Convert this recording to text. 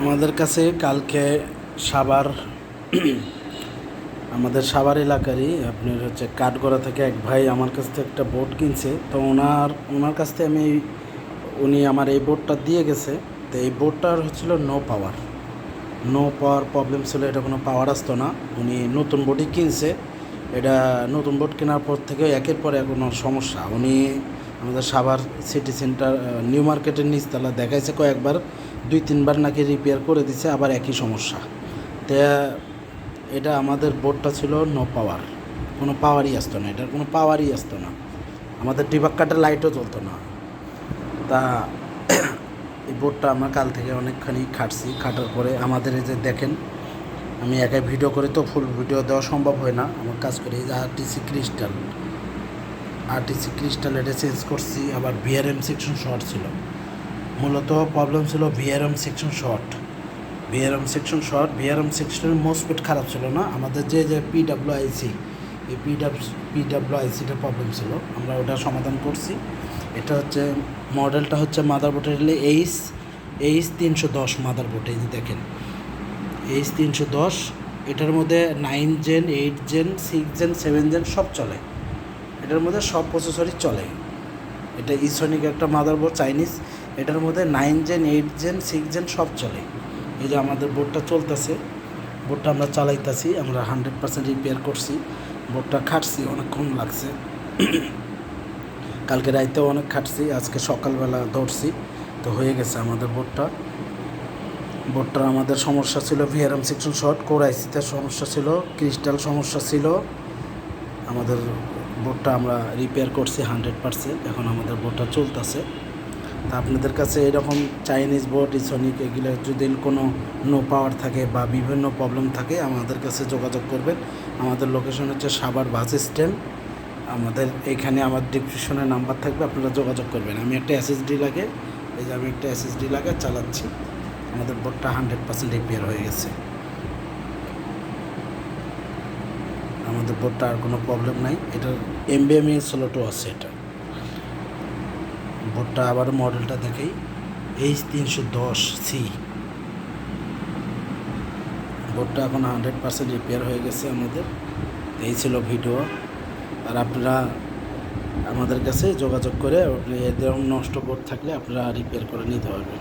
আমাদের কাছে কালকে সাভার আমাদের সাভার এলাকারই আপনার হচ্ছে কাঠগড়া থেকে এক ভাই আমার কাছ থেকে একটা বোট কিনছে। তো ওনার কাছ থেকে উনি আমার এই বোটটা দিয়ে গেছে। তো এই বোটটার হচ্ছিল নো পাওয়ার প্রবলেম ছিল, এটা কোনো পাওয়ার আসতো না। উনি নতুন বোটই কিনছে। এটা নতুন বোট কেনার পর থেকে একের পর এক ওনার সমস্যা। উনি আমাদের সাভার সিটি সেন্টার নিউ মার্কেটের নিচতলা দেখাইছে কয়েকবার, 2-3বার নাকি রিপেয়ার করে দিছে, আবার একই সমস্যা। তো এটা আমাদের বোটটা ছিল নো পাওয়ার, কোনো পাওয়ারই আসতো না, এটার কোনো পাওয়ারই আসতো না। আমাদের ডিবাক কাটের লাইটও জ্বলতো না। তা এই বোটটা আমরা কাল থেকে অনেকখানি খাটার পরে আমাদের এই যে দেখেন, আমি একাই ভিডিও করে তো ফুল ভিডিও দেওয়া সম্ভব হয় না। আমার কাজ করি এই যে আরটিসি ক্রিস্টাল এটা চেঞ্জ করছি। আবার ভিআরএম সেকশন শর্ট ছিল, মূলত প্রবলেম ছিল ভিআরএম সেকশন শর্ট। ভিআরএম সেকশনের মোসফেট খারাপ ছিল না, আমাদের যে পিডাব্লিউআইসি, এই পিডাব্লিউআইসিটার প্রবলেম ছিল, আমরা ওটা সমাধান করছি। এটা হচ্ছে মডেলটা হচ্ছে মাদারবোর্ডের হলে এইচ 310 মাদারবোর্ড। এই যে দেখেন H310, এটার মধ্যে 9 জেন, 8 জেন, 6 জেন, 7 জেন সব চলে, এটার মধ্যে সব প্রসেসরই চলে। এটা ইসনিক একটা মাদারবোর্ড চাইনিজ, এটার মধ্যে 9 জেন, 8 জেন, 6 জেন সব চলে। এই যে আমাদের বোর্ডটা চলতেছে, বোর্ডটা আমরা চালাইতেছি, আমরা 100% রিপেয়ার করছি। বোর্ডটা খাটছি, অনেকক্ষণ লাগছে। কালকে রাইতেও অনেক খাটছি, আজকে সকালবেলা ধরছি, তো হয়ে গেছে আমাদের বোর্ডটার আমাদের সমস্যা ছিল ভিআরএম সেকশন শর্ট, কোর আইসিতে সমস্যা ছিল, ক্রিস্টাল সমস্যা ছিল। আমাদের বোর্ডটা আমরা রিপেয়ার করছি 100%, এখন আমাদের বোর্ডটা চলতেছে। তা আপনাদের কাছে এরকম চাইনিজ বোর্ড, ইসনিক এগুলো যদি কোনো নো পাওয়ার থাকে বা বিভিন্ন প্রবলেম থাকে, আমাদের কাছে যোগাযোগ করবেন। আমাদের লোকেশন হচ্ছে সাভার বাস স্ট্যান্ড। আমাদের এখানে আমার ডিসক্রিপশনে নাম্বার থাকবে, আপনারা যোগাযোগ করবেন। আমি একটা এসএসডি লাগে চালাচ্ছি। আমাদের বোর্ডটা 100% রিপেয়ার হয়ে গেছে। আমাদের বোর্ডটা আর কোনো প্রবলেম নাই। এটার এমবিএমই স্লটও আছে। এটা বোর্ডটা আবার মডেলটা দেখেই H310C। বোর্ডটা এখন 100% রিপেয়ার হয়ে গেছে আমাদের। এই ছিল ভিডিও। আর আপনারা আমাদের কাছে যোগাযোগ করে এরকম নষ্ট বোর্ড থাকলে আপনারা রিপেয়ার করে নিতে পারবেন।